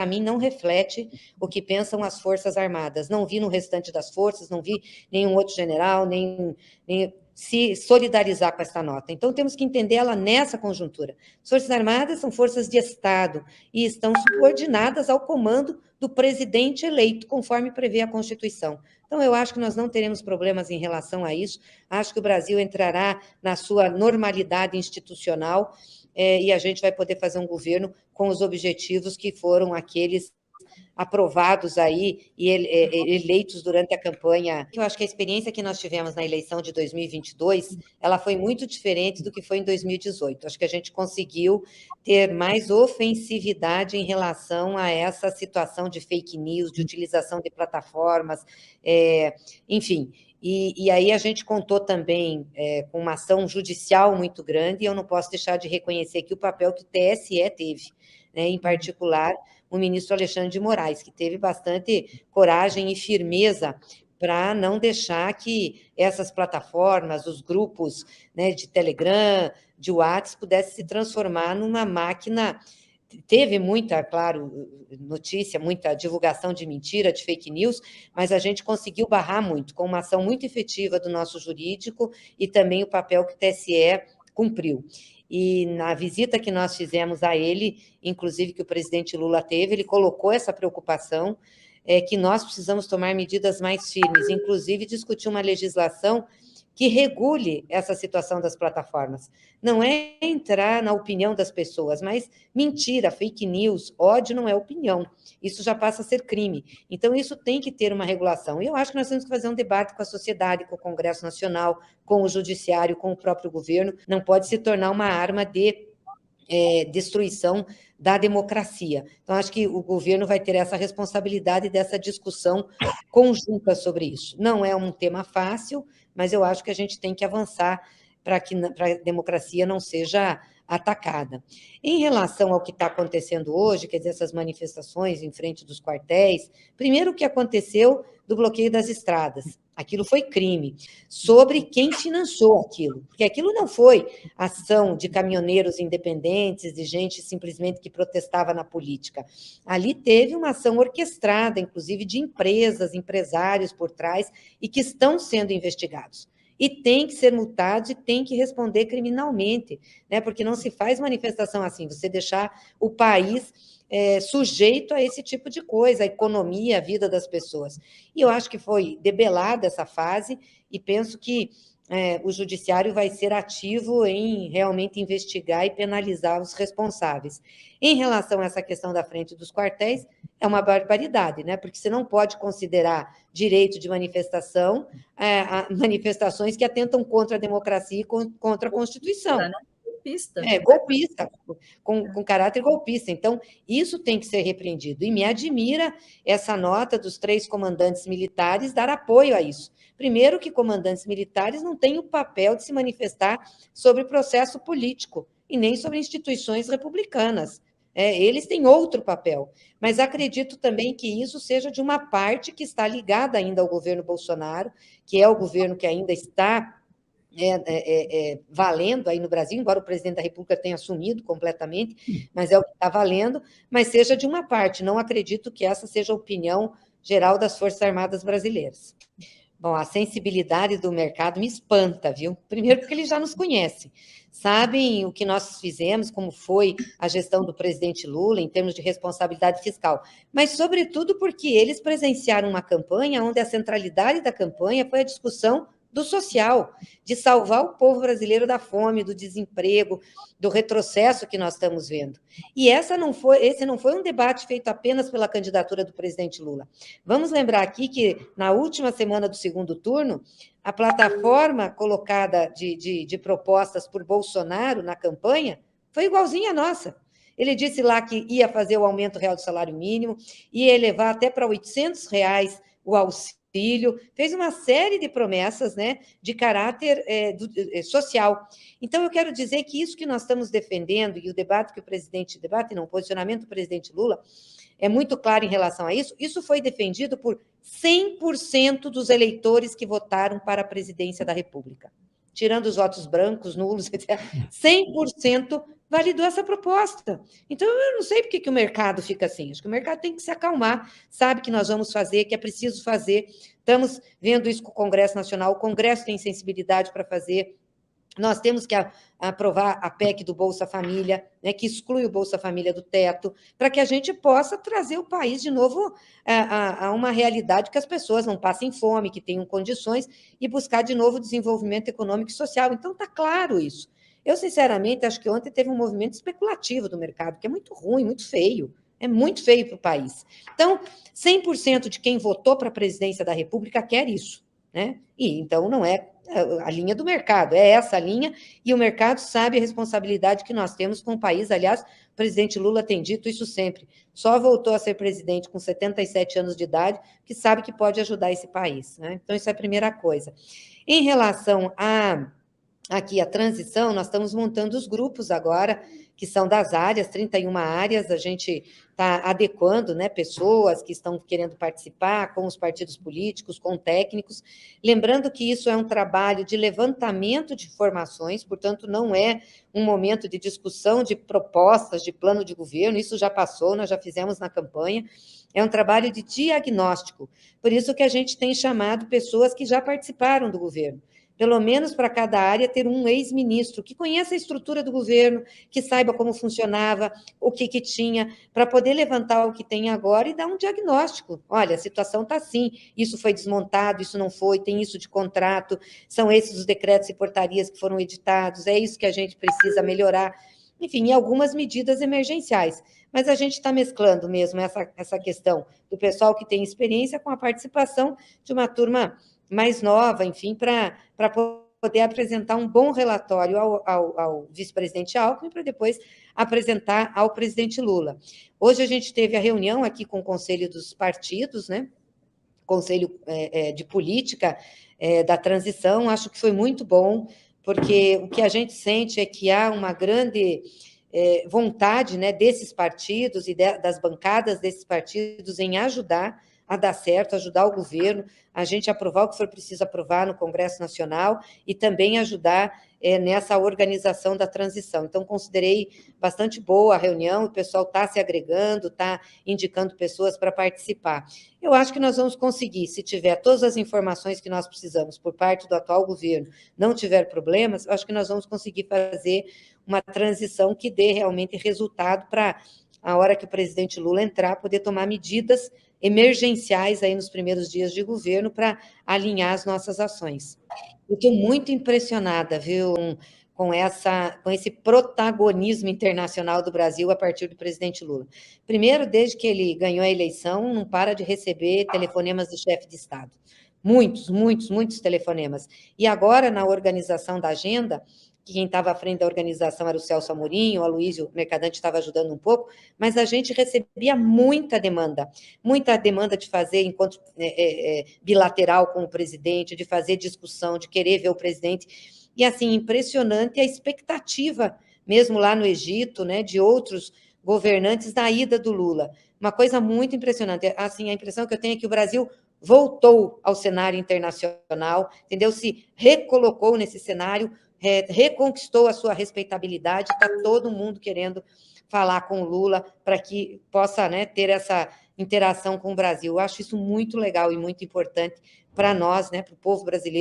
mim, não reflete o que pensam as Forças Armadas. Não vi no restante das forças, não vi nenhum outro general, nem se solidarizar com essa nota. Então, temos que entender ela nessa conjuntura. As Forças Armadas são forças de Estado e estão subordinadas ao comando do presidente eleito, conforme prevê a Constituição. Então, eu acho que nós não teremos problemas em relação a isso. Acho que o Brasil entrará na sua normalidade institucional e a gente vai poder fazer um governo com os objetivos que foram aqueles aprovados aí e eleitos durante a campanha. Eu acho que a experiência que nós tivemos na eleição de 2022, ela foi muito diferente do que foi em 2018. Acho que a gente conseguiu ter mais ofensividade em relação a essa situação de fake news, de utilização de plataformas, enfim. E aí a gente contou também com uma ação judicial muito grande, e eu não posso deixar de reconhecer aqui o papel que o TSE teve, né, em particular o ministro Alexandre de Moraes, que teve bastante coragem e firmeza para não deixar que essas plataformas, os grupos, né, de Telegram, de WhatsApp, pudessem se transformar numa máquina. Teve muita, claro, notícia, muita divulgação de mentira, de fake news, mas a gente conseguiu barrar muito, com uma ação muito efetiva do nosso jurídico e também o papel que o TSE cumpriu. E na visita que nós fizemos a ele, inclusive que o presidente Lula teve, ele colocou essa preocupação, que nós precisamos tomar medidas mais firmes, inclusive discutir uma legislação que regule essa situação das plataformas. Não é entrar na opinião das pessoas, mas mentira, fake news, ódio não é opinião. Isso já passa a ser crime. Então, isso tem que ter uma regulação. E eu acho que nós temos que fazer um debate com a sociedade, com o Congresso Nacional, com o Judiciário, com o próprio governo. Não pode se tornar uma arma de destruição da democracia. Então, acho que o governo vai ter essa responsabilidade dessa discussão conjunta sobre isso. Não é um tema fácil, mas eu acho que a gente tem que avançar para a democracia não seja atacada. Em relação ao que está acontecendo hoje, quer dizer, essas manifestações em frente dos quartéis, primeiro o que aconteceu do bloqueio das estradas, aquilo foi crime, sobre quem financiou aquilo, porque aquilo não foi ação de caminhoneiros independentes, de gente simplesmente que protestava na política. Ali teve uma ação orquestrada, inclusive de empresas, empresários por trás, e que estão sendo investigados. E tem que ser multado e tem que responder criminalmente, né? Porque não se faz manifestação assim, você deixar o país sujeito a esse tipo de coisa, a economia, a vida das pessoas. E eu acho que foi debelada essa fase e penso que o judiciário vai ser ativo em realmente investigar e penalizar os responsáveis. Em relação a essa questão da frente dos quartéis, é uma barbaridade, né? Porque você não pode considerar direito de manifestação manifestações que atentam contra a democracia e contra a Constituição. Golpista. Golpista, com caráter golpista. Então, isso tem que ser repreendido. E me admira essa nota dos 3 comandantes militares dar apoio a isso. Primeiro, que comandantes militares não têm o papel de se manifestar sobre processo político e nem sobre instituições republicanas. Eles têm outro papel. Mas acredito também que isso seja de uma parte que está ligada ainda ao governo Bolsonaro, que é o governo que ainda está valendo aí no Brasil, embora o presidente da República tenha assumido completamente, mas é o que está valendo, mas seja de uma parte. Não acredito que essa seja a opinião geral das Forças Armadas brasileiras. Bom, a sensibilidade do mercado me espanta, viu? Primeiro porque eles já nos conhecem, sabem o que nós fizemos, como foi a gestão do presidente Lula em termos de responsabilidade fiscal, mas sobretudo porque eles presenciaram uma campanha onde a centralidade da campanha foi a discussão do social, de salvar o povo brasileiro da fome, do desemprego, do retrocesso que nós estamos vendo. E esse não foi um debate feito apenas pela candidatura do presidente Lula. Vamos lembrar aqui que, na última semana do segundo turno, a plataforma colocada de propostas por Bolsonaro na campanha foi igualzinha à nossa. Ele disse lá que ia fazer o aumento real do salário mínimo, ia elevar até para R$800 o auxílio, fez uma série de promessas, né, de caráter social. Então, eu quero dizer que isso que nós estamos defendendo, e o debate que o posicionamento do presidente Lula é muito claro em relação a isso, isso foi defendido por 100% dos eleitores que votaram para a presidência da República. Tirando os votos brancos, nulos, etc. 100% validou essa proposta. Então, eu não sei por que o mercado fica assim. Acho que o mercado tem que se acalmar, sabe que nós vamos fazer, que é preciso fazer. Estamos vendo isso com o Congresso Nacional, o Congresso tem sensibilidade para fazer. Nós temos que aprovar a PEC do Bolsa Família, né, que exclui o Bolsa Família do teto, para que a gente possa trazer o país de novo a uma realidade que as pessoas não passem fome, que tenham condições, e buscar de novo desenvolvimento econômico e social. Então, está claro isso. Eu, sinceramente, acho que ontem teve um movimento especulativo do mercado, que é muito ruim, muito feio. É muito feio para o país. Então, 100% de quem votou para a presidência da República quer isso, né? E então não é a linha do mercado, é essa a linha, e o mercado sabe a responsabilidade que nós temos com o país. Aliás, o presidente Lula tem dito isso sempre, só voltou a ser presidente com 77 anos de idade, que sabe que pode ajudar esse país, né? Então, isso é a primeira coisa. Em relação aqui a transição, nós estamos montando os grupos agora, que são das áreas, 31 áreas, a gente está adequando, né, pessoas que estão querendo participar com os partidos políticos, com técnicos, lembrando que isso é um trabalho de levantamento de informações, portanto, não é um momento de discussão de propostas, de plano de governo, isso já passou, nós já fizemos na campanha, é um trabalho de diagnóstico, por isso que a gente tem chamado pessoas que já participaram do governo, pelo menos para cada área, ter um ex-ministro que conheça a estrutura do governo, que saiba como funcionava, o que tinha, para poder levantar o que tem agora e dar um diagnóstico. Olha, a situação está assim, isso foi desmontado, isso não foi, tem isso de contrato, são esses os decretos e portarias que foram editados, é isso que a gente precisa melhorar. Enfim, e algumas medidas emergenciais. Mas a gente está mesclando mesmo essa questão do pessoal que tem experiência com a participação de uma turma mais nova, enfim, para poder apresentar um bom relatório ao vice-presidente Alckmin, para depois apresentar ao presidente Lula. Hoje a gente teve a reunião aqui com o Conselho dos Partidos, né? Conselho de Política da Transição, acho que foi muito bom, porque o que a gente sente é que há uma grande vontade, né, desses partidos e das bancadas desses partidos em ajudar a dar certo, ajudar o governo, a gente aprovar o que for preciso aprovar no Congresso Nacional e também ajudar nessa organização da transição. Então, considerei bastante boa a reunião, o pessoal está se agregando, está indicando pessoas para participar. Eu acho que nós vamos conseguir, se tiver todas as informações que nós precisamos por parte do atual governo, não tiver problemas, eu acho que nós vamos conseguir fazer uma transição que dê realmente resultado para a hora que o presidente Lula entrar, poder tomar medidas emergenciais aí nos primeiros dias de governo para alinhar as nossas ações. Eu estou muito impressionada, viu, com esse protagonismo internacional do Brasil a partir do presidente Lula. Primeiro, desde que ele ganhou a eleição, não para de receber telefonemas do chefe de Estado. Muitos, muitos, muitos telefonemas. E agora, na organização da agenda, que quem estava à frente da organização era o Celso Amorim, o Aloysio Mercadante estava ajudando um pouco, mas a gente recebia muita demanda de fazer encontro bilateral com o presidente, de fazer discussão, de querer ver o presidente, e assim, impressionante a expectativa, mesmo lá no Egito, né, de outros governantes da ida do Lula. Uma coisa muito impressionante, assim, a impressão que eu tenho é que o Brasil voltou ao cenário internacional, entendeu? Se recolocou nesse cenário, reconquistou a sua respeitabilidade, está todo mundo querendo falar com o Lula para que possa, né, ter essa interação com o Brasil. Eu acho isso muito legal e muito importante para nós, né, para o povo brasileiro.